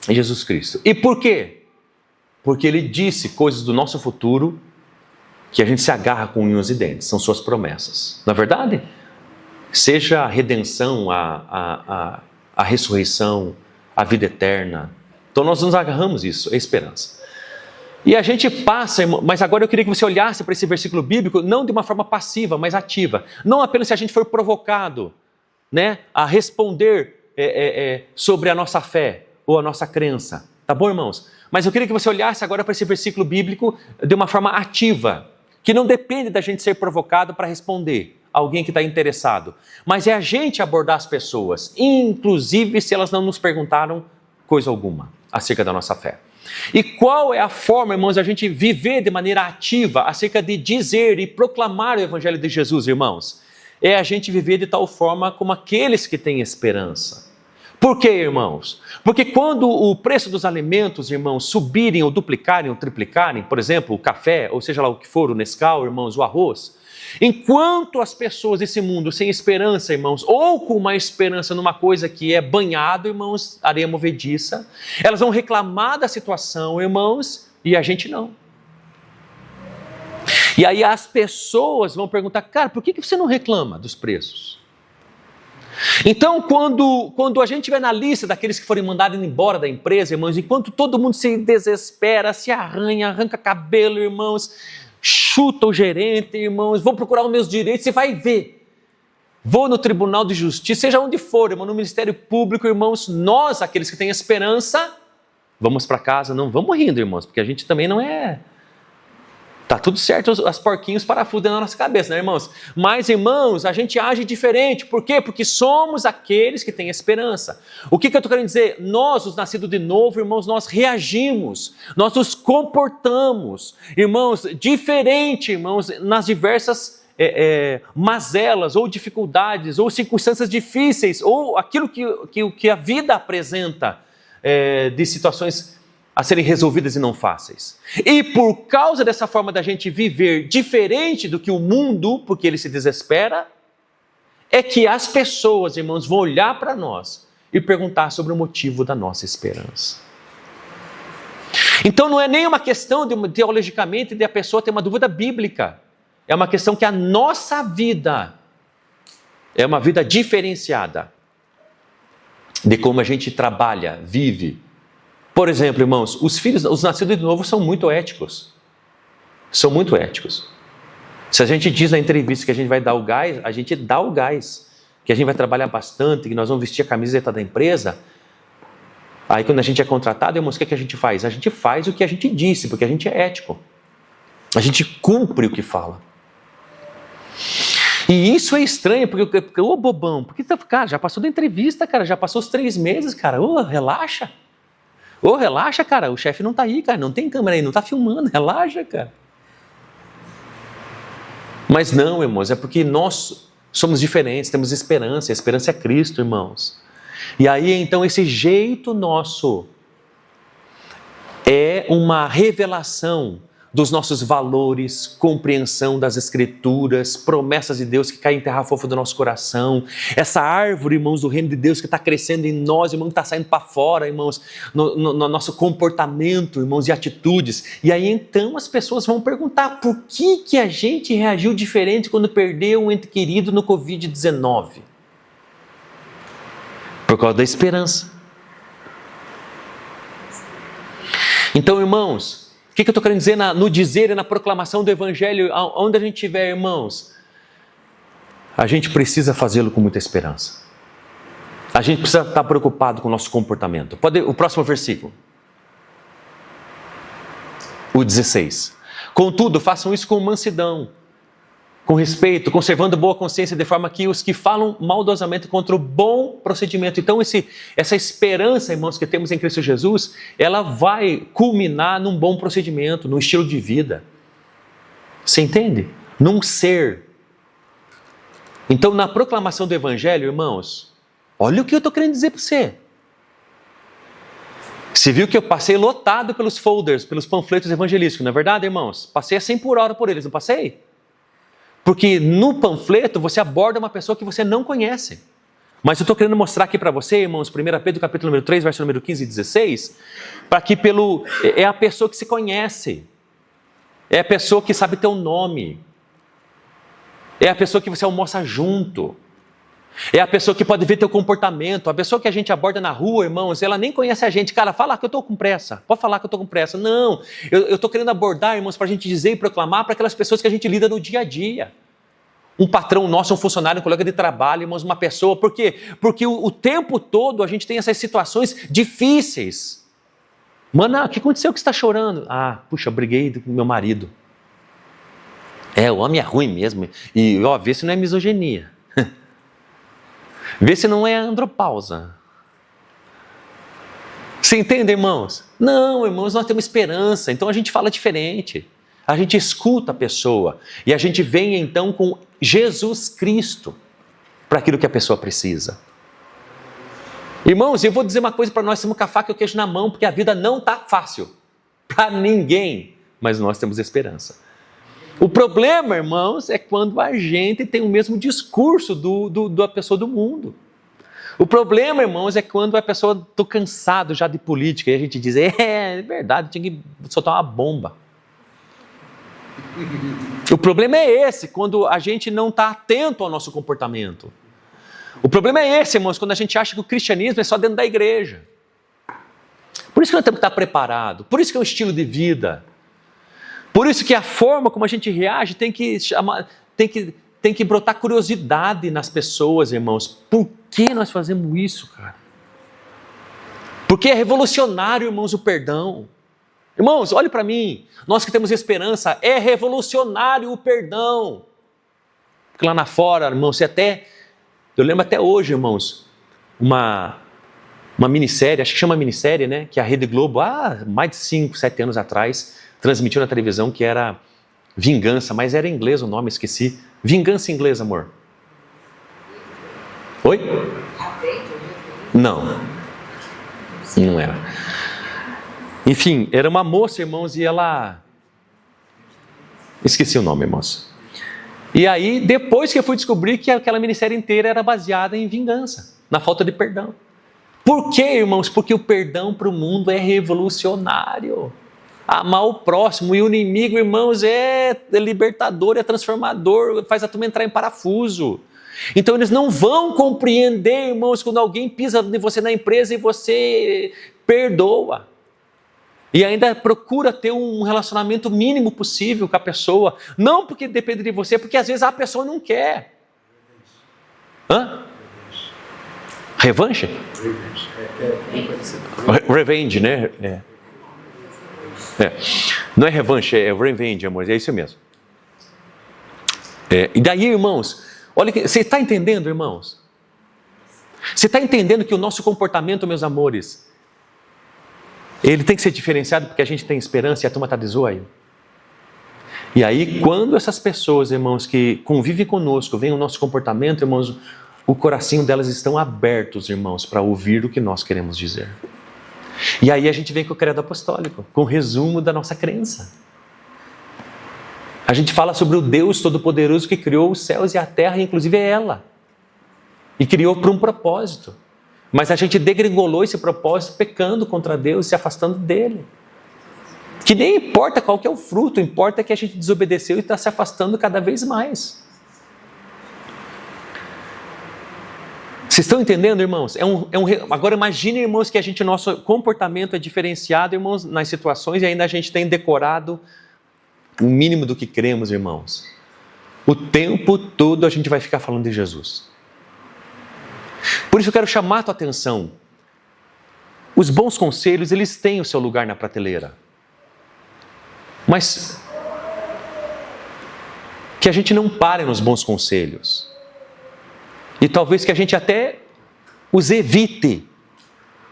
Jesus Cristo. E por quê? Porque Ele disse coisas do nosso futuro que a gente se agarra com unhas e dentes, são suas promessas. Na verdade, seja a redenção, a ressurreição, a vida eterna. Então nós nos agarramos isso, é esperança. E a gente passa, mas agora eu queria que você olhasse para esse versículo bíblico, não de uma forma passiva, mas ativa. Não apenas se a gente for provocado, né, a responder sobre a nossa fé ou a nossa crença. Tá bom, irmãos? Mas eu queria que você olhasse agora para esse versículo bíblico de uma forma ativa, que não depende da gente ser provocado para responder alguém que está interessado, mas é a gente abordar as pessoas, inclusive se elas não nos perguntaram coisa alguma acerca da nossa fé. E qual é a forma, irmãos, a gente viver de maneira ativa acerca de dizer e proclamar o Evangelho de Jesus, irmãos? É a gente viver de tal forma como aqueles que têm esperança. Por quê, irmãos? Porque quando o preço dos alimentos, irmãos, subirem ou duplicarem ou triplicarem, por exemplo, o café, ou seja lá o que for, o Nescau, irmãos, o arroz, enquanto as pessoas desse mundo sem esperança, irmãos, ou com uma esperança numa coisa que é banhado, irmãos, areia movediça, elas vão reclamar da situação, irmãos, e a gente não. E aí as pessoas vão perguntar, cara, por que você não reclama dos preços? Então, quando a gente estiver na lista daqueles que forem mandados embora da empresa, irmãos, enquanto todo mundo se desespera, se arranha, arranca cabelo, irmãos, chuta o gerente, irmãos, vou procurar os meus direitos, você vai ver. Vou no Tribunal de Justiça, seja onde for, irmão, no Ministério Público, irmãos, nós, aqueles que têm esperança, vamos para casa, não vamos rindo, irmãos, porque a gente também não é... Tá tudo certo, as porquinhos parafusos na nossa cabeça, né, irmãos? Mas, irmãos, a gente age diferente. Por quê? Porque somos aqueles que têm esperança. O que eu estou querendo dizer? Nós, os nascidos de novo, irmãos, nós reagimos, nós nos comportamos, irmãos, diferente, irmãos, nas diversas mazelas, ou dificuldades, ou circunstâncias difíceis, ou aquilo que a vida apresenta de situações a serem resolvidas e não fáceis. E por causa dessa forma da gente viver diferente do que o mundo, porque ele se desespera, é que as pessoas, irmãos, vão olhar para nós e perguntar sobre o motivo da nossa esperança. Então não é nem uma questão teologicamente de a pessoa ter uma dúvida bíblica. É uma questão que a nossa vida é uma vida diferenciada de como a gente trabalha, vive. Por exemplo, irmãos, os nascidos de novo são muito éticos. São muito éticos. Se a gente diz na entrevista que a gente vai dar o gás, a gente dá o gás. Que a gente vai trabalhar bastante, que nós vamos vestir a camiseta da empresa. Aí quando a gente é contratado, irmãos, o que a gente faz? A gente faz o que a gente disse, porque a gente é ético. A gente cumpre o que fala. E isso é estranho, porque ô bobão, porque cara, já passou da entrevista, cara, já passou os 3 meses, cara, relaxa. Relaxa, cara, o chefe não tá aí, cara, não tem câmera aí, não tá filmando, relaxa, cara. Mas não, irmãos, é porque nós somos diferentes, temos esperança, a esperança é Cristo, irmãos. E aí, então, esse jeito nosso é uma revelação dos nossos valores, compreensão das Escrituras, promessas de Deus que caem em terra fofa do nosso coração, essa árvore, irmãos, do reino de Deus que está crescendo em nós, irmãos, que está saindo para fora, irmãos, no nosso comportamento, irmãos, e atitudes. E aí então as pessoas vão perguntar por que a gente reagiu diferente quando perdeu um ente querido no Covid-19? Por causa da esperança. Então, irmãos, o que eu estou querendo dizer no dizer e na proclamação do Evangelho, onde a gente estiver, irmãos? A gente precisa fazê-lo com muita esperança. A gente precisa estar preocupado com o nosso comportamento. O próximo versículo. O 16. Contudo, façam isso com mansidão, com respeito, conservando boa consciência, de forma que os que falam maldosamente contra o bom procedimento. Então, essa esperança, irmãos, que temos em Cristo Jesus, ela vai culminar num bom procedimento, num estilo de vida. Você entende? Num ser. Então, na proclamação do Evangelho, irmãos, olha o que eu estou querendo dizer para você. Você viu que eu passei lotado pelos folders, pelos panfletos evangelísticos, não é verdade, irmãos? Passei a 100 por hora por eles, não passei? Porque no panfleto você aborda uma pessoa que você não conhece. Mas eu estou querendo mostrar aqui para você, irmãos, 1 Pedro capítulo número 3, verso número 15 e 16, para que é a pessoa que se conhece, é a pessoa que sabe teu nome, é a pessoa que você almoça junto, é a pessoa que pode ver teu comportamento, a pessoa que a gente aborda na rua, irmãos, ela nem conhece a gente. Cara, fala que eu estou com pressa, pode falar que eu estou com pressa. Não, eu estou querendo abordar, irmãos, para a gente dizer e proclamar para aquelas pessoas que a gente lida no dia a dia. Um patrão nosso, um funcionário, um colega de trabalho, irmãos, uma pessoa. Por quê? Porque o tempo todo a gente tem essas situações difíceis. Mano, o que aconteceu que você está chorando? Ah, puxa, eu briguei com meu marido. O homem é ruim mesmo. E, vê se não é misoginia. Vê se não é andropausa. Você entende, irmãos? Não, irmãos, nós temos esperança. Então a gente fala diferente. A gente escuta a pessoa. E a gente vem então com Jesus Cristo para aquilo que a pessoa precisa. Irmãos, eu vou dizer uma coisa para nós, temos com a faca e o queijo na mão, porque a vida não está fácil para ninguém, mas nós temos esperança. O problema, irmãos, é quando a gente tem o mesmo discurso da pessoa do mundo. O problema, irmãos, é quando a pessoa está cansado já de política e a gente diz, é verdade, tinha que soltar uma bomba. O problema é esse, quando a gente não está atento ao nosso comportamento. O problema é esse, irmãos, quando a gente acha que o cristianismo é só dentro da igreja. Por isso que nós temos que estar preparados, por isso que é um estilo de vida. Por isso que a forma como a gente reage tem que brotar curiosidade nas pessoas, irmãos. Por que nós fazemos isso, cara? Porque é revolucionário, irmãos, o perdão. Irmãos, olhe para mim, nós que temos esperança, é revolucionário o perdão. Porque lá na fora, irmãos, eu lembro até hoje, irmãos, uma minissérie, acho que chama minissérie, né? Que a Rede Globo, mais de 5, 7 anos atrás, transmitiu na televisão, que era Vingança, mas era em inglês o nome, esqueci. Vingança em inglês, amor. Oi? Não era. Enfim, era uma moça, irmãos, e ela... Esqueci o nome, irmãos. E aí, depois que eu fui descobrir que aquela minissérie inteira era baseada em vingança, na falta de perdão. Por quê, irmãos? Porque o perdão para o mundo é revolucionário. Amar o próximo e o inimigo, irmãos, é libertador, é transformador, faz a turma entrar em parafuso. Então eles não vão compreender, irmãos, quando alguém pisa em você na empresa e você perdoa. E ainda procura ter um relacionamento mínimo possível com a pessoa. Não porque depende de você, porque às vezes a pessoa não quer. Revanche? Revenge, né? Não é revanche, é revenge, amor. É isso mesmo. E daí, irmãos, olha, você está entendendo, irmãos? Você está entendendo que o nosso comportamento, meus amores, ele tem que ser diferenciado porque a gente tem esperança e a turma está de zoio. E aí, quando essas pessoas, irmãos, que convivem conosco, veem o nosso comportamento, irmãos, o coração delas estão abertos, irmãos, para ouvir o que nós queremos dizer. E aí a gente vem com o credo apostólico, com o resumo da nossa crença. A gente fala sobre o Deus Todo-Poderoso que criou os céus e a terra, inclusive é ela. E criou por um propósito. Mas a gente degringolou esse propósito pecando contra Deus, se afastando dele. Que nem importa qual que é o fruto, importa é que a gente desobedeceu e está se afastando cada vez mais. Vocês estão entendendo, irmãos? Agora imagine, irmãos, que nosso comportamento é diferenciado, irmãos, nas situações e ainda a gente tem decorado o mínimo do que cremos, irmãos. O tempo todo a gente vai ficar falando de Jesus. Por isso eu quero chamar a tua atenção. Os bons conselhos, eles têm o seu lugar na prateleira. Mas que a gente não pare nos bons conselhos. E talvez que a gente até os evite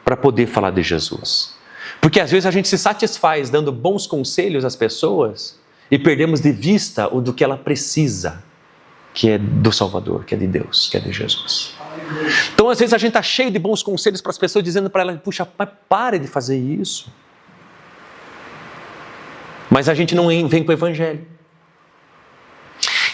para poder falar de Jesus. Porque às vezes a gente se satisfaz dando bons conselhos às pessoas e perdemos de vista o do que ela precisa. que é do Salvador, que é de Deus, que é de Jesus. Então, às vezes, a gente está cheio de bons conselhos para as pessoas, dizendo para elas, puxa, mas pare de fazer isso. Mas a gente não vem com o Evangelho.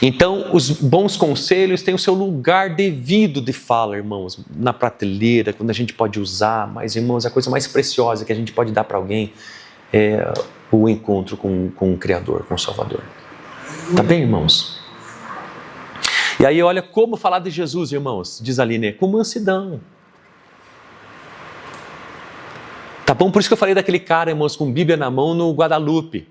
Então, os bons conselhos têm o seu lugar devido de fala, irmãos, na prateleira, quando a gente pode usar. Mas, irmãos, a coisa mais preciosa que a gente pode dar para alguém é o encontro com o Criador, com o Salvador. Tá bem, irmãos? E aí, olha como falar de Jesus, irmãos, diz ali, né? Com mansidão. Tá bom? Por isso que eu falei daquele cara, irmãos, com Bíblia na mão no Guadalupe.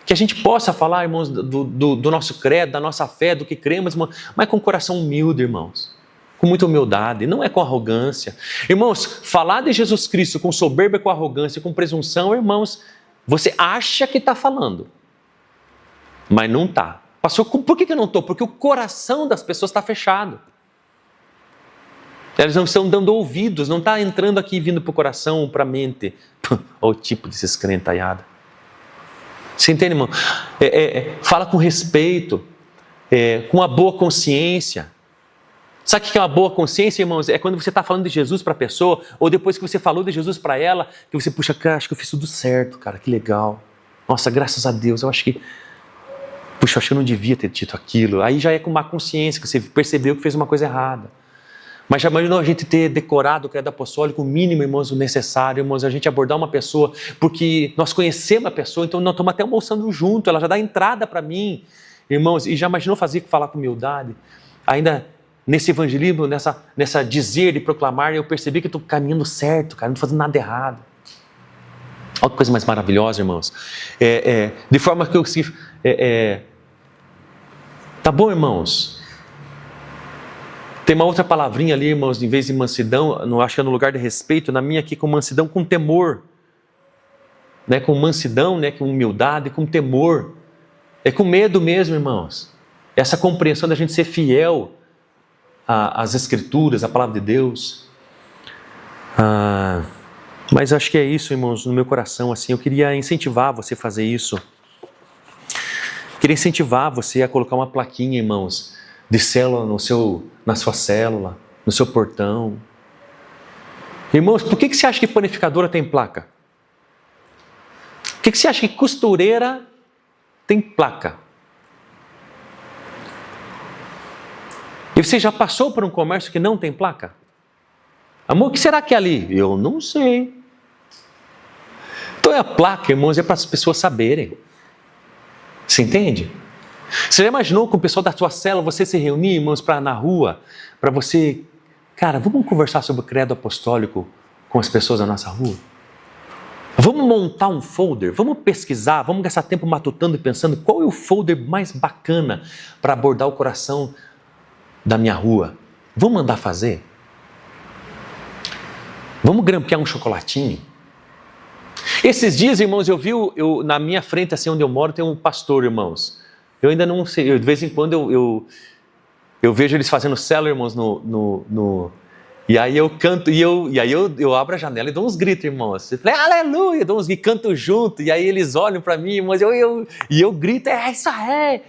Que a gente possa falar, irmãos, do nosso credo, da nossa fé, do que cremos, irmãos, mas com coração humilde, irmãos. Com muita humildade, não é com arrogância. Irmãos, falar de Jesus Cristo com soberba, com arrogância, com presunção, irmãos, você acha que está falando, mas não está. Pastor, por que eu não estou? Porque o coração das pessoas está fechado. Elas não estão dando ouvidos, não está entrando aqui, vindo para o coração, para a mente. Olha o tipo desses crentaiados. Você entende, irmão? Fala com respeito, com uma boa consciência. Sabe o que é uma boa consciência, irmãos? É quando você está falando de Jesus para a pessoa, ou depois que você falou de Jesus para ela, que você, puxa, cara, acho que eu fiz tudo certo, cara, que legal. Nossa, graças a Deus, eu acho que eu não devia ter dito aquilo. Aí já é com má consciência, que você percebeu que fez uma coisa errada. Mas já imaginou a gente ter decorado o credo apostólico, o mínimo, irmãos, o necessário, irmãos, a gente abordar uma pessoa, porque nós conhecemos a pessoa, então nós estamos até almoçando junto, ela já dá entrada para mim, irmãos, e já imaginou falar com humildade? Ainda nesse evangelismo, nessa dizer e proclamar, eu percebi que estou caminhando certo, cara, não estou fazendo nada errado. Olha que coisa mais maravilhosa, irmãos. De forma que eu... Tá bom, irmãos? Tem uma outra palavrinha ali, irmãos, em vez de mansidão, não acho que é no lugar de respeito, na minha aqui com mansidão, com temor. Né? Com mansidão, né? Com humildade, com temor. É com medo mesmo, irmãos. Essa compreensão da gente ser fiel às Escrituras, à Palavra de Deus. Mas acho que é isso, irmãos, no meu coração. Assim, eu queria incentivar você a fazer isso. Queria incentivar você a colocar uma plaquinha, irmãos, de célula na sua célula, no seu portão. Irmãos, por que você acha que panificadora tem placa? Por que você acha que costureira tem placa? E você já passou por um comércio que não tem placa? Amor, o que será que é ali? Eu não sei. Então a placa, irmãos, é para as pessoas saberem. Você entende? Você já imaginou com o pessoal da sua célula, você se reunir, irmãos, na rua, para você... Cara, vamos conversar sobre o credo apostólico com as pessoas da nossa rua? Vamos montar um folder, vamos pesquisar, vamos gastar tempo matutando e pensando qual é o folder mais bacana para abordar o coração da minha rua. Vamos mandar fazer? Vamos grampear um chocolatinho? Esses dias, irmãos, na minha frente, assim onde eu moro, tem um pastor, irmãos. Eu ainda não sei, de vez em quando eu vejo eles fazendo célula, irmãos, e aí eu canto, e aí eu abro a janela e dou uns gritos, irmãos. Eu falei, aleluia, dou uns gritos, canto junto, e aí eles olham para mim, irmãos, e eu grito, isso é!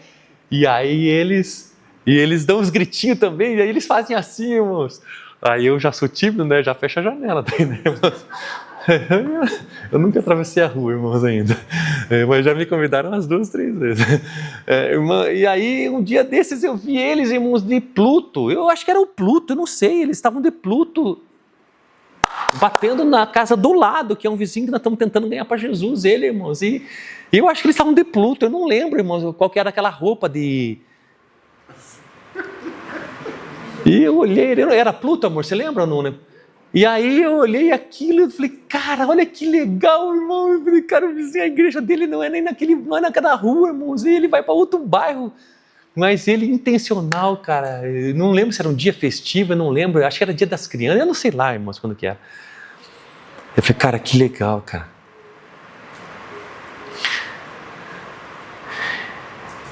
E aí eles dão uns gritinhos também, e aí eles fazem assim, irmãos. Aí eu já sou tímido, né, já fecho a janela, tá, né, irmãos? Eu nunca atravessei a rua, irmãos, ainda. Mas já me convidaram umas 2, 3 vezes. E aí, um dia desses, eu vi eles, irmãos, de Pluto. Eu acho que era o Pluto, eu não sei. Eles estavam de Pluto, batendo na casa do lado, que é um vizinho que nós estamos tentando ganhar para Jesus, ele, irmãos. E eu acho que eles estavam de Pluto. Eu não lembro, irmãos, qual que era aquela roupa de... E eu olhei, era Pluto, amor, você lembra ou não, né? E aí eu olhei aquilo e falei, cara, olha que legal, irmão. Eu falei, cara, o vizinho, a igreja dele não é nem não é naquela rua, irmãos. E ele vai para outro bairro. Mas ele intencional, cara. Eu não lembro se era um dia festivo, eu não lembro. Acho que era dia das crianças, eu não sei lá, irmãos, quando que era. Eu falei, cara, que legal, cara.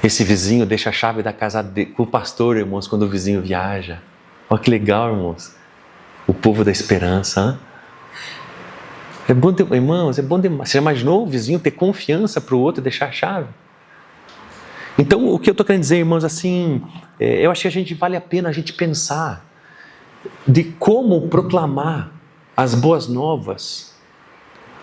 Esse vizinho deixa a chave da casa com o pastor, irmãos, quando o vizinho viaja. Olha que legal, irmãos. O povo da esperança. É bom, irmãos, é bom demais. Você já imaginou o vizinho ter confiança para o outro e deixar a chave? Então, o que eu estou querendo dizer, irmãos, assim, eu acho que vale a pena a gente pensar de como proclamar as boas novas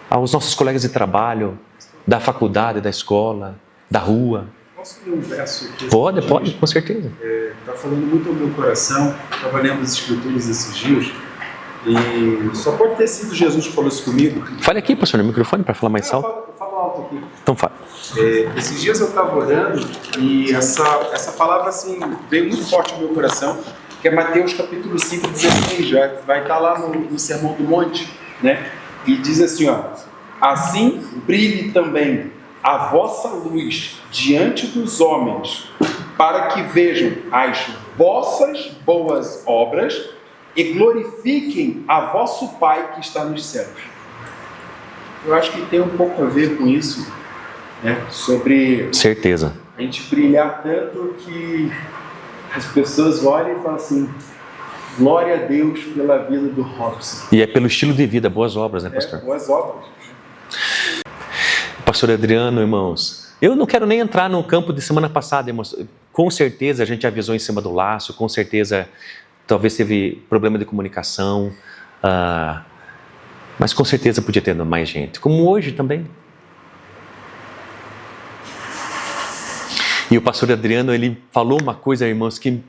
aos nossos colegas de trabalho, da faculdade, da escola, da rua. Posso ler um verso aqui? Pode, com certeza. Está falando muito ao meu coração. Estava lendo as escrituras esses dias e só pode ter sido Jesus que falou isso comigo. Fale aqui, pastor, no microfone para falar mais alto. Eu falo alto aqui. Então fala. Esses dias eu estava orando e essa palavra assim, veio muito forte no meu coração, que é Mateus capítulo 5, 16, vai estar lá no Sermão do Monte, né? E diz assim, ó: assim brilhe também a vossa luz diante dos homens, para que vejam as vossas boas obras e glorifiquem a vosso Pai que está nos céus. Eu acho que tem um pouco a ver com isso, né? Sobre certeza a gente brilhar tanto que as pessoas olham e falam assim: glória a Deus pela vida do Robson. E é pelo estilo de vida, boas obras, né, pastor? Boas obras. Pastor Adriano, irmãos, eu não quero nem entrar no campo de semana passada, irmãos. Com certeza a gente avisou em cima do laço, com certeza talvez teve problema de comunicação, mas com certeza podia ter mais gente, como hoje também. E o pastor Adriano, ele falou uma coisa, irmãos, que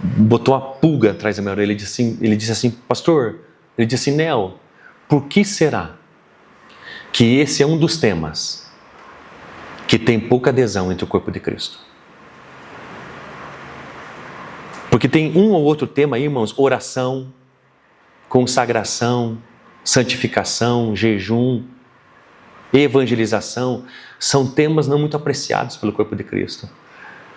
botou uma pulga atrás da minha orelha. Ele disse assim, pastor, ele disse assim, Nel, por que será que esse é um dos temas que tem pouca adesão entre o corpo de Cristo? Porque tem um ou outro tema aí, irmãos, oração, consagração, santificação, jejum, evangelização, são temas não muito apreciados pelo corpo de Cristo.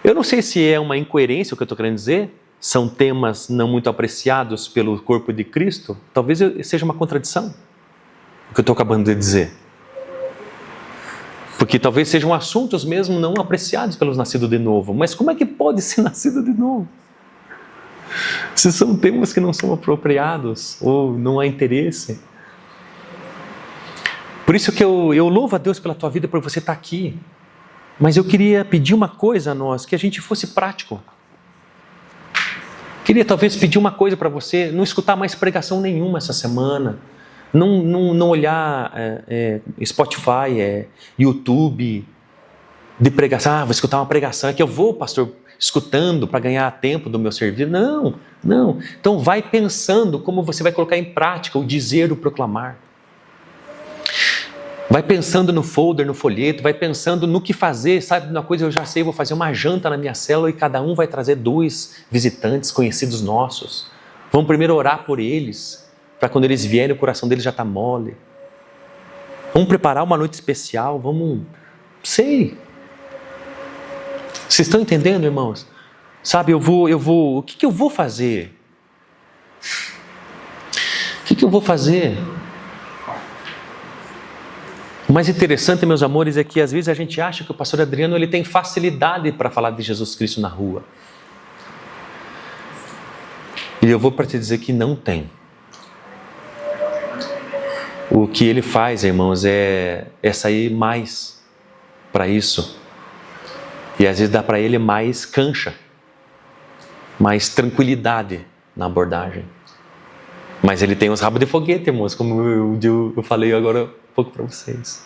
Eu não sei se é uma incoerência o que eu estou querendo dizer, são temas não muito apreciados pelo corpo de Cristo, talvez seja uma contradição o que eu estou acabando de dizer. Porque talvez sejam assuntos mesmo não apreciados pelos nascidos de novo. Mas como é que pode ser nascido de novo? Se são temas que não são apropriados ou não há interesse. Por isso que eu louvo a Deus pela tua vida, por você estar aqui. Mas eu queria pedir uma coisa a nós, que a gente fosse prático. Queria talvez pedir uma coisa para você, não escutar mais pregação nenhuma essa semana. Não olhar Spotify, YouTube, de pregação. Vou escutar uma pregação, é que eu vou, pastor, escutando para ganhar tempo do meu serviço. Não. Então vai pensando como você vai colocar em prática o dizer, o proclamar. Vai pensando no folder, no folheto, vai pensando no que fazer. Sabe uma coisa, eu já sei, vou fazer uma janta na minha célula e cada um vai trazer 2 visitantes conhecidos nossos. Vamos primeiro orar por eles, para quando eles vierem o coração deles já está mole. Vamos preparar uma noite especial, sei. Vocês estão entendendo, irmãos? Sabe, o que eu vou fazer? O que eu vou fazer? O mais interessante, meus amores, é que às vezes a gente acha que o pastor Adriano ele tem facilidade para falar de Jesus Cristo na rua. E eu vou para te dizer que não tem. O que ele faz, irmãos, é sair mais para isso. E às vezes dá para ele mais cancha, mais tranquilidade na abordagem. Mas ele tem os rabos de foguete, irmãos, como eu falei agora há pouco para vocês.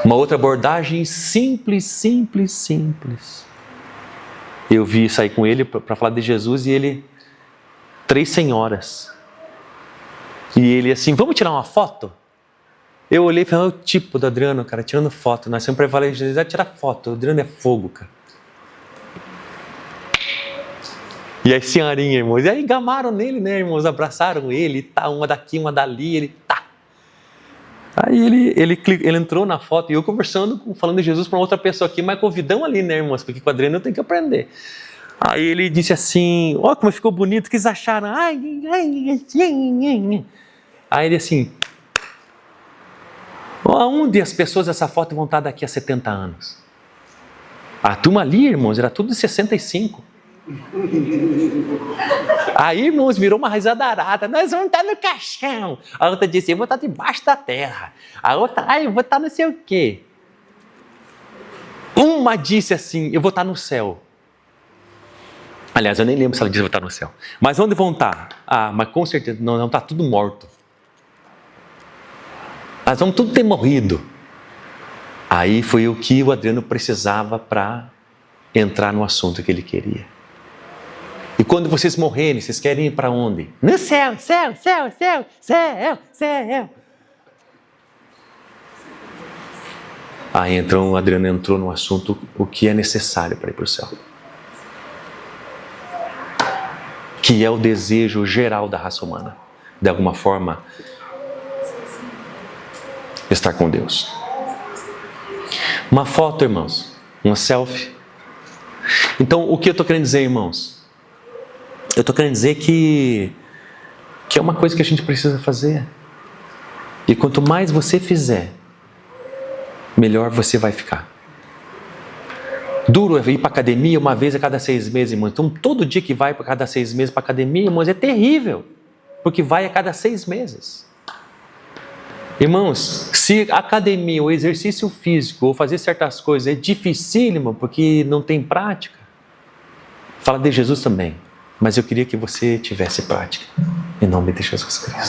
Uma outra abordagem simples. Eu vi sair com ele para falar de Jesus e ele, 3 senhoras. E ele assim, vamos tirar uma foto? Eu olhei e falei, o tipo do Adriano, cara, tirando foto. Nós sempre falamos, Jesus vai tirar foto, o Adriano é fogo, cara. E as senhorinhas, irmãos, e aí gamaram nele, né, irmãos, abraçaram ele, tá, uma daqui, uma dali, ele tá. Aí ele entrou na foto e eu conversando, falando de Jesus para outra pessoa aqui, mas convidão ali, né, irmãos, porque com o Adriano eu tenho que aprender. Aí ele disse assim, ó, como ficou bonito, o que eles acharam? Aí ele assim, aonde as pessoas dessa foto vão estar daqui a 70 anos? A turma ali, irmãos, era tudo de 65. Aí, irmãos, virou uma risada arada. Nós vamos estar no caixão. A outra disse, eu vou estar debaixo da terra. A outra, eu vou estar não sei o quê. uma disse assim, eu vou estar no céu. Aliás, eu nem lembro se ela disse que eu vou estar no céu. Mas onde vão estar? Ah, mas com certeza, não está tudo morto. Nós vamos tudo ter morrido. Aí foi o que o Adriano precisava para entrar no assunto que ele queria. E quando vocês morrerem, vocês querem ir para onde? No céu, céu, céu, céu, céu, céu. Aí então o Adriano entrou no assunto, o que é necessário para ir para o céu. Que é o desejo geral da raça humana. De alguma forma, estar com Deus. Uma foto, irmãos. Uma selfie. Então, o que eu estou querendo dizer, irmãos? Eu estou querendo dizer que é uma coisa que a gente precisa fazer. E quanto mais você fizer, melhor você vai ficar. Duro é ir para academia uma vez a cada 6 meses, irmãos. Então, todo dia que vai para cada 6 meses para academia, irmãos, é terrível. Porque vai a cada 6 meses. Irmãos, se a academia, o exercício físico, ou fazer certas coisas é dificílimo porque não tem prática, fala de Jesus também. Mas eu queria que você tivesse prática. Em nome de Jesus Cristo.